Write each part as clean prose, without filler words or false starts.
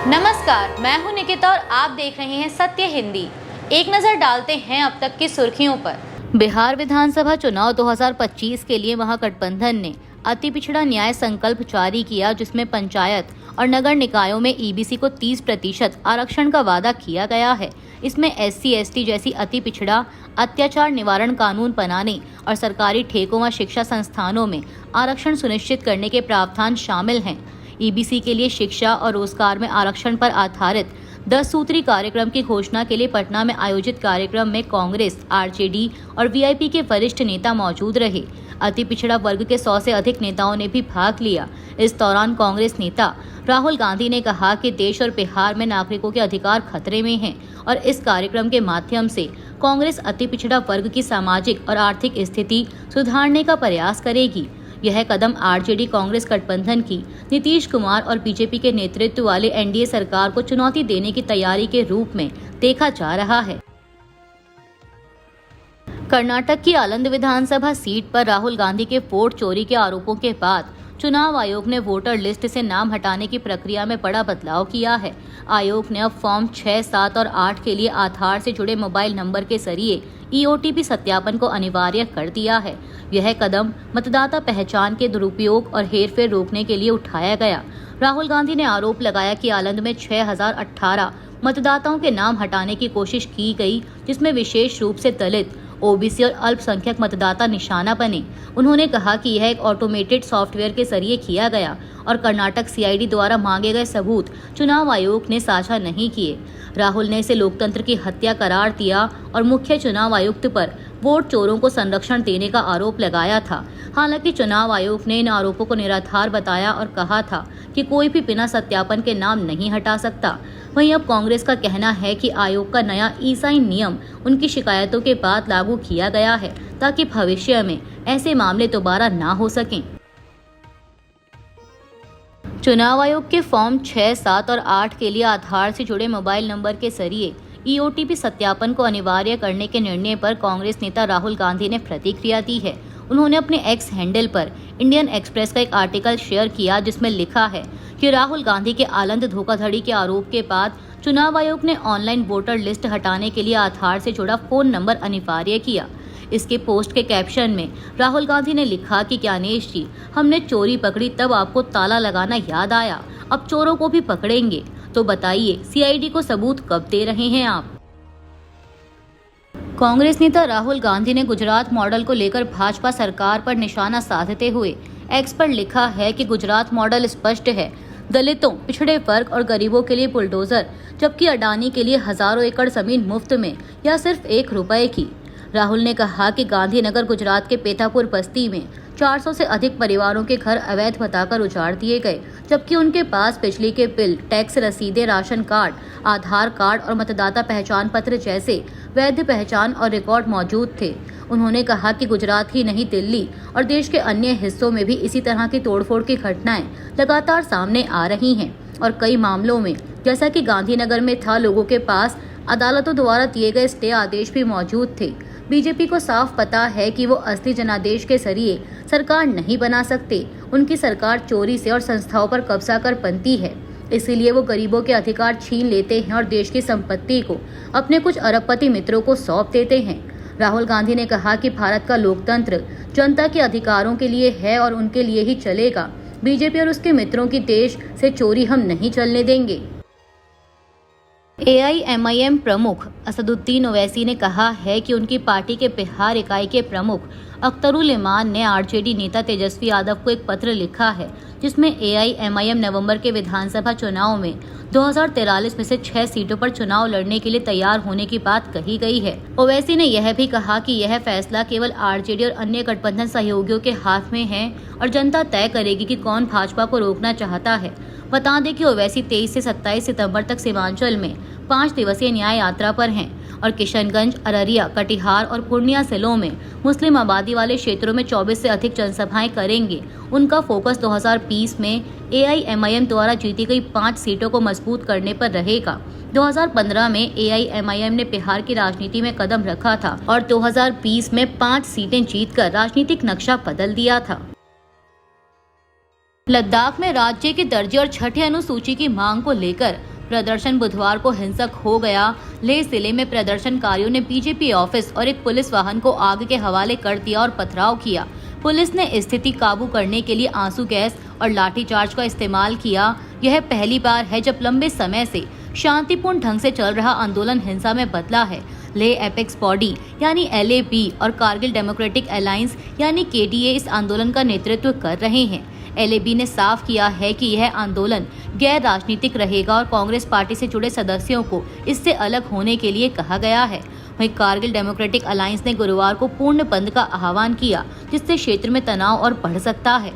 नमस्कार, मैं हूं निकिता और आप देख रहे हैं सत्य हिंदी। एक नजर डालते हैं अब तक की सुर्खियों पर। बिहार विधानसभा चुनाव 2025 के लिए महागठबंधन ने अति पिछड़ा न्याय संकल्प जारी किया, जिसमें पंचायत और नगर निकायों में ईबीसी को 30% आरक्षण का वादा किया गया है। इसमें SC/ST जैसी अति पिछड़ा अत्याचार निवारण कानून बनाने और सरकारी ठेकों व शिक्षा संस्थानों में आरक्षण सुनिश्चित करने के प्रावधान शामिल हैं। ईबीसी के लिए शिक्षा और रोजगार में आरक्षण पर आधारित 10 सूत्री कार्यक्रम की घोषणा के लिए पटना में आयोजित कार्यक्रम में कांग्रेस, आरजेडी और वीआईपी के वरिष्ठ नेता मौजूद रहे। अति पिछड़ा वर्ग के 100 से अधिक नेताओं ने भी भाग लिया। इस दौरान कांग्रेस नेता राहुल गांधी ने कहा कि देश और बिहार में नागरिकों के अधिकार खतरे में हैं और इस कार्यक्रम के माध्यम से कांग्रेस अति पिछड़ा वर्ग की सामाजिक और आर्थिक स्थिति सुधारने का प्रयास करेगी। यह कदम आरजेडी कांग्रेस गठबंधन की नीतीश कुमार और बीजेपी के नेतृत्व वाले एनडीए सरकार को चुनौती देने की तैयारी के रूप में देखा जा रहा है। कर्नाटक की आलंद विधानसभा सीट पर राहुल गांधी के वोट चोरी के आरोपों के बाद चुनाव आयोग ने वोटर लिस्ट से नाम हटाने की प्रक्रिया में बड़ा बदलाव किया है। आयोग ने अब फॉर्म 6, 7 और 8 के लिए आधार से जुड़े मोबाइल नंबर के जरिए EOTP सत्यापन को अनिवार्य कर दिया है। यह कदम मतदाता पहचान के दुरुपयोग और हेरफेर रोकने के लिए उठाया गया। राहुल गांधी ने आरोप लगाया कि आलंद में 6018 मतदाताओं के नाम हटाने की कोशिश की गई, जिसमें विशेष रूप से दलित, ओबीसी और अल्पसंख्यक मतदाता निशाना बने। उन्होंने कहा कि यह एक ऑटोमेटेड सॉफ्टवेयर के जरिए किया गया और कर्नाटक CID द्वारा मांगे गए सबूत चुनाव आयोग ने साझा नहीं किए। राहुल ने इसे लोकतंत्र की हत्या करार दिया और मुख्य चुनाव आयुक्त पर वोट चोरों को संरक्षण देने का आरोप लगाया था। हालांकि चुनाव आयोग ने इन आरोपों को निराधार बताया और कहा था कि कोई भी बिना सत्यापन के नाम नहीं हटा सकता। वहीं अब कांग्रेस का कहना है कि आयोग का नया ई-साइन नियम उनकी शिकायतों के बाद लागू किया गया है, ताकि भविष्य में ऐसे मामले दोबारा ना हो सकें। चुनाव आयोग के फॉर्म 6, 7 और 8 के लिए आधार से जुड़े मोबाइल नंबर के जरिए EOTP सत्यापन को अनिवार्य करने के निर्णय पर कांग्रेस नेता राहुल गांधी ने प्रतिक्रिया दी है। उन्होंने अपने एक्स हैंडल पर इंडियन एक्सप्रेस का एक आर्टिकल शेयर किया, जिसमें लिखा है कि राहुल गांधी के आलंद धोखाधड़ी के आरोप के बाद चुनाव आयोग ने ऑनलाइन वोटर लिस्ट हटाने के लिए आधार से जुड़ा फोन नंबर अनिवार्य किया। इसके पोस्ट के कैप्शन में राहुल गांधी ने लिखा कि ज्ञानेश जी, हमने चोरी पकड़ी तब आपको ताला लगाना याद आया, अब चोरों को भी पकड़ेंगे। तो बताइए CID को सबूत कब दे रहे हैं आप? कांग्रेस नेता राहुल गांधी ने गुजरात मॉडल को लेकर भाजपा सरकार पर निशाना साधते हुए एक्स पर लिखा है कि गुजरात मॉडल स्पष्ट है, दलितों, पिछड़े वर्ग और गरीबों के लिए बुलडोजर, जबकि अडानी के लिए हजारों एकड़ जमीन मुफ्त में या सिर्फ 1 रुपए की। राहुल ने कहा कि गांधीनगर गुजरात के पेथापुर बस्ती में 400 से अधिक परिवारों के घर अवैध बताकर उजाड़ दिए गए, जबकि उनके पास बिजली के बिल, टैक्स रसीदें, राशन कार्ड, आधार कार्ड और मतदाता पहचान पत्र जैसे वैध पहचान और रिकॉर्ड मौजूद थे। उन्होंने कहा कि गुजरात ही नहीं, दिल्ली और देश के अन्य हिस्सों में भी इसी तरह की तोड़फोड़ की घटनाएं लगातार सामने आ रही हैं और कई मामलों में, जैसा कि गांधीनगर में था, लोगों के पास अदालतों द्वारा दिए गए स्टे आदेश भी मौजूद थे। बीजेपी को साफ पता है कि वो असली जनादेश के जरिए सरकार नहीं बना सकते। उनकी सरकार चोरी से और संस्थाओं पर कब्जा कर बनती है, इसीलिए वो गरीबों के अधिकार छीन लेते हैं और देश की संपत्ति को अपने कुछ अरबपति मित्रों को सौंप देते हैं। राहुल गांधी ने कहा कि भारत का लोकतंत्र जनता के अधिकारों के लिए है और उनके लिए ही चलेगा। बीजेपी और उसके मित्रों की देश से चोरी हम नहीं चलने देंगे। AIMIM प्रमुख असदुद्दीन ओवैसी ने कहा है कि उनकी पार्टी के बिहार इकाई के प्रमुख अख्तरुल इमान ने आरजेडी नेता तेजस्वी यादव को एक पत्र लिखा है, जिसमें AIMIM नवंबर के विधानसभा चुनाव में 2043 में से 6 सीटों पर चुनाव लड़ने के लिए तैयार होने की बात कही गई है। ओवैसी ने यह भी कहा कि यह फैसला केवल आरजेडी और अन्य गठबंधन सहयोगियों के हाथ में है और जनता तय करेगी कि कौन भाजपा को रोकना चाहता है। बता दें कि ओवैसी 23 से 27 सितंबर तक सीमांचल में 5 दिवसीय न्याय यात्रा पर हैं और किशनगंज, अररिया, कटिहार और पूर्णिया जिलों में मुस्लिम आबादी वाले क्षेत्रों में 24 से अधिक जनसभाएं करेंगे। उनका फोकस 2020 में AIMIM द्वारा जीती गई 5 सीटों को मजबूत करने पर रहेगा। 2015 में AIMIM ने बिहार की राजनीति में कदम रखा था और 2020 में 5 सीटें जीतकर राजनीतिक नक्शा बदल दिया था। लद्दाख में राज्य के दर्जे और छठे अनुसूची की मांग को लेकर प्रदर्शन बुधवार को हिंसक हो गया। लेह जिले में प्रदर्शनकारियों ने बीजेपी ऑफिस और एक पुलिस वाहन को आग के हवाले कर दिया और पथराव किया। पुलिस ने स्थिति काबू करने के लिए आंसू गैस और लाठीचार्ज का इस्तेमाल किया। यह पहली बार है जब लंबे समय से शांतिपूर्ण ढंग से चल रहा आंदोलन हिंसा में बदला है। लेह एपेक्स बॉडी यानी LAP और कारगिल डेमोक्रेटिक अलायंस यानी KDA इस आंदोलन का नेतृत्व कर रहे हैं। LAP ने साफ किया है कि यह आंदोलन गैर राजनीतिक रहेगा और कांग्रेस पार्टी से जुड़े सदस्यों को इससे अलग होने के लिए कहा गया है। वहीं कारगिल डेमोक्रेटिक अलायंस ने गुरुवार को पूर्ण बंद का आह्वान किया, जिससे क्षेत्र में तनाव और बढ़ सकता है।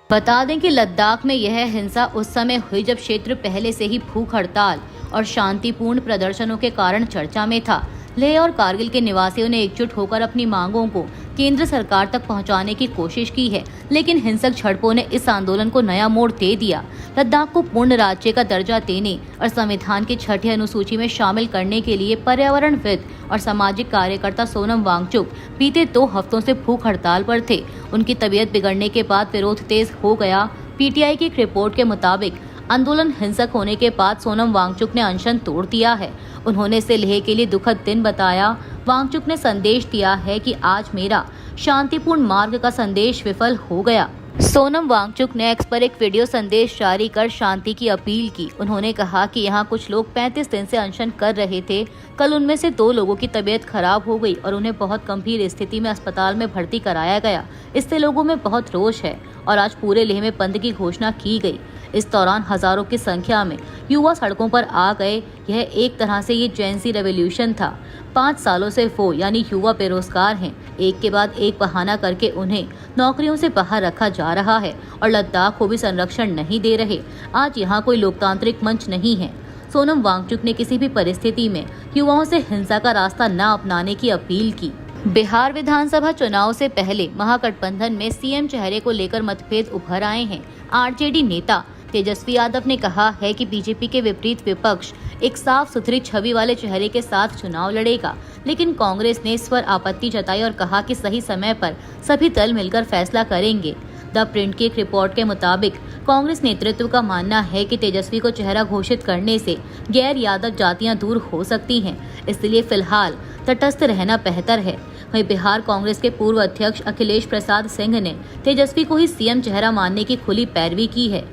बता दें कि लद्दाख में यह हिंसा उस समय हुई जब क्षेत्र पहले से ही भूख हड़ताल और शांतिपूर्ण प्रदर्शनों के कारण चर्चा में था। लेह और कारगिल के निवासियों ने एकजुट होकर अपनी मांगों को केंद्र सरकार तक पहुंचाने की कोशिश की है, लेकिन हिंसक झड़पों ने इस आंदोलन को नया मोड़ दे दिया। लद्दाख को पूर्ण राज्य का दर्जा देने और संविधान की 6ठी अनुसूची में शामिल करने के लिए पर्यावरणविद और सामाजिक कार्यकर्ता सोनम वांगचुक बीते 2 हफ्तों से भूख हड़ताल पर थे। उनकी तबीयत बिगड़ने के बाद विरोध तेज हो गया। PTI की एक रिपोर्ट के मुताबिक आंदोलन हिंसक होने के बाद सोनम वांगचुक ने अनशन तोड़ दिया है। उन्होंने इसे लेह के लिए दुखद दिन बताया। वांगचुक ने संदेश दिया है कि आज मेरा शांतिपूर्ण मार्ग का संदेश विफल हो गया। सोनम वांगचुक ने एक्स पर एक वीडियो संदेश जारी कर शांति की अपील की। उन्होंने कहा कि यहाँ कुछ लोग 35 दिन से अनशन कर रहे थे। कल उनमें से 2 लोगों की तबीयत खराब हो गई और उन्हें बहुत गंभीर स्थिति में अस्पताल में भर्ती कराया गया। इससे लोगों में बहुत रोष है और आज पूरे लेह में बंद की घोषणा की गई। इस दौरान हजारों की संख्या में युवा सड़कों पर आ गए। यह एक तरह से ये जेन-ज़ी रेवोल्यूशन था। 5 सालों से वो यानी युवा बेरोजगार हैं। एक के बाद एक बहाना करके उन्हें नौकरियों से बाहर रखा जा रहा है और लद्दाख को भी संरक्षण नहीं दे रहे। आज यहाँ कोई लोकतांत्रिक मंच नहीं है। सोनम वांगचुक ने किसी भी परिस्थिति में युवाओं से हिंसा का रास्ता न अपनाने की अपील की। बिहार विधानसभा चुनाव से पहले महागठबंधन में CM चेहरे को लेकर मतभेद उभर आए हैं। RJD नेता तेजस्वी यादव ने कहा है कि बीजेपी के विपरीत विपक्ष एक साफ सुथरी छवि वाले चेहरे के साथ चुनाव लड़ेगा, लेकिन कांग्रेस ने इस पर आपत्ति जताई और कहा कि सही समय पर सभी दल मिलकर फैसला करेंगे। द प्रिंट की एक रिपोर्ट के मुताबिक कांग्रेस नेतृत्व का मानना है कि तेजस्वी को चेहरा घोषित करने से गैर यादव जातियां दूर हो सकती हैं, इसलिए फिलहाल तटस्थ रहना बेहतर है। वहीं बिहार कांग्रेस के पूर्व अध्यक्ष अखिलेश प्रसाद सिंह ने तेजस्वी को ही CM चेहरा मानने की खुली पैरवी की है।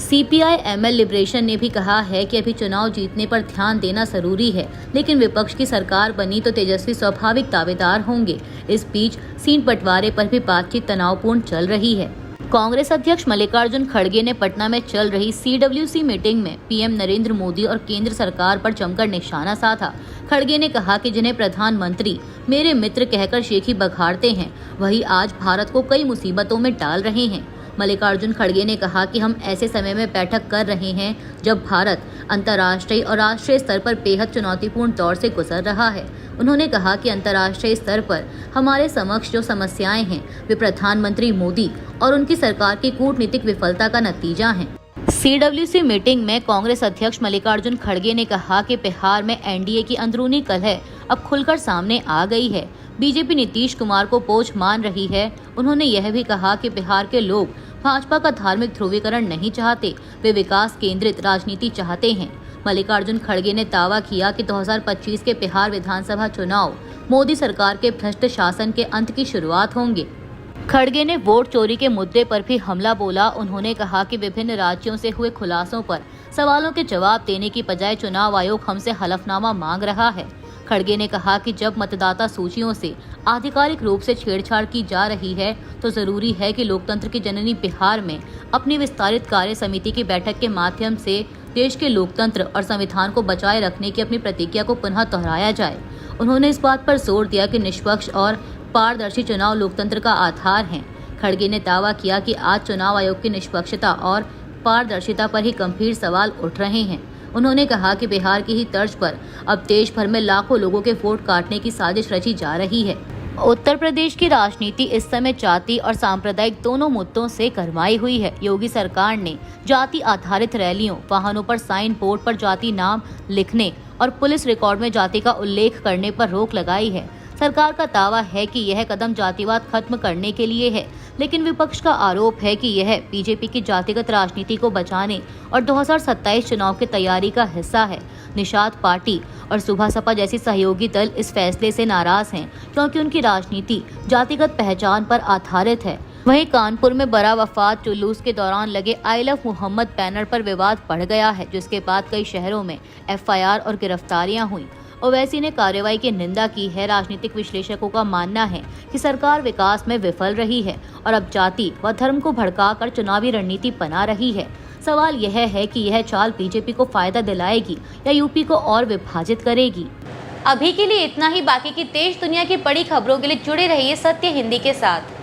CPI-ML लिबरेशन ने भी कहा है कि अभी चुनाव जीतने पर ध्यान देना जरूरी है, लेकिन विपक्ष की सरकार बनी तो तेजस्वी स्वाभाविक दावेदार होंगे। इस बीच सीट बंटवारे पर भी बातचीत तनावपूर्ण चल रही है। कांग्रेस अध्यक्ष मल्लिकार्जुन खड़गे ने पटना में चल रही CWC मीटिंग में PM नरेंद्र मोदी और केंद्र सरकार पर जमकर निशाना साधा। खड़गे ने कहा कि जिन्हें प्रधानमंत्री मेरे मित्र कहकर शेखी बघाड़ते हैं, वही आज भारत को कई मुसीबतों में डाल रहे हैं। मल्लिकार्जुन खड़गे ने कहा कि हम ऐसे समय में बैठक कर रहे हैं जब भारत अंतर्राष्ट्रीय और राष्ट्रीय स्तर पर बेहद चुनौतीपूर्ण दौर से गुजर रहा है। उन्होंने कहा कि अंतर्राष्ट्रीय स्तर पर हमारे समक्ष जो समस्याएं हैं वे प्रधानमंत्री मोदी और उनकी सरकार की कूटनीतिक विफलता का नतीजा हैं। CWC मीटिंग में कांग्रेस अध्यक्ष मल्लिकार्जुन खड़गे ने कहा कि बिहार में NDA की अंदरूनी कलह अब खुलकर सामने आ गई है। बीजेपी नीतीश कुमार को बोझ मान रही है। उन्होंने यह भी कहा कि बिहार के लोग भाजपा का धार्मिक ध्रुवीकरण नहीं चाहते, वे विकास केंद्रित राजनीति चाहते हैं। मल्लिकार्जुन खड़गे ने दावा किया कि 2025 के बिहार विधानसभा चुनाव मोदी सरकार के भ्रष्ट शासन के अंत की शुरुआत होंगे। खड़गे ने वोट चोरी के मुद्दे पर भी हमला बोला। उन्होंने कहा कि विभिन्न राज्यों से हुए खुलासों पर सवालों के जवाब देने की बजाय चुनाव आयोग हमसे हलफनामा मांग रहा है। खड़गे ने कहा कि जब मतदाता सूचियों से आधिकारिक रूप से छेड़छाड़ की जा रही है तो जरूरी है कि लोकतंत्र की जननी बिहार में अपनी विस्तारित कार्य समिति की बैठक के माध्यम से देश के लोकतंत्र और संविधान को बचाए रखने की अपनी प्रतिज्ञा को पुनः दोहराया जाए। उन्होंने इस बात पर जोर दिया कि निष्पक्ष और पारदर्शी चुनाव लोकतंत्र का आधार हैं। खड़गे ने दावा किया कि आज चुनाव आयोग की निष्पक्षता और पारदर्शिता पर ही गंभीर सवाल उठ रहे हैं। उन्होंने कहा कि बिहार की ही तर्ज पर अब देश भर में लाखों लोगों के वोट काटने की साजिश रची जा रही है। उत्तर प्रदेश की राजनीति इस समय जाति और सांप्रदायिक दोनों मुद्दों से गरमाई हुई है। योगी सरकार ने जाति आधारित रैलियों, वाहनों पर साइन बोर्ड पर जाति नाम लिखने और पुलिस रिकॉर्ड में जाति का उल्लेख करने पर रोक लगाई है। सरकार का दावा है कि यह कदम जातिवाद खत्म करने के लिए है, लेकिन विपक्ष का आरोप है कि यह बीजेपी की जातिगत राजनीति को बचाने और 2027 चुनाव की तैयारी का हिस्सा है। निषाद पार्टी और सुभा सपा जैसी सहयोगी दल इस फैसले से नाराज हैं, क्योंकि उनकी राजनीति जातिगत पहचान पर आधारित है। वहीं कानपुर में बड़ा वफात जुलूस के दौरान लगे आई लव मोहम्मद बैनर पर विवाद बढ़ गया है, जिसके बाद कई शहरों में एफआईआर और गिरफ्तारियां हुई। ओवैसी ने कार्रवाई की निंदा की है। राजनीतिक विश्लेषकों का मानना है कि सरकार विकास में विफल रही है और अब जाति व धर्म को भड़काकर चुनावी रणनीति बना रही है। सवाल यह है कि यह चाल बीजेपी को फायदा दिलाएगी या यूपी को और विभाजित करेगी। अभी के लिए इतना ही। बाकी की देश दुनिया की बड़ी खबरों के लिए जुड़े रहिए सत्य हिंदी के साथ।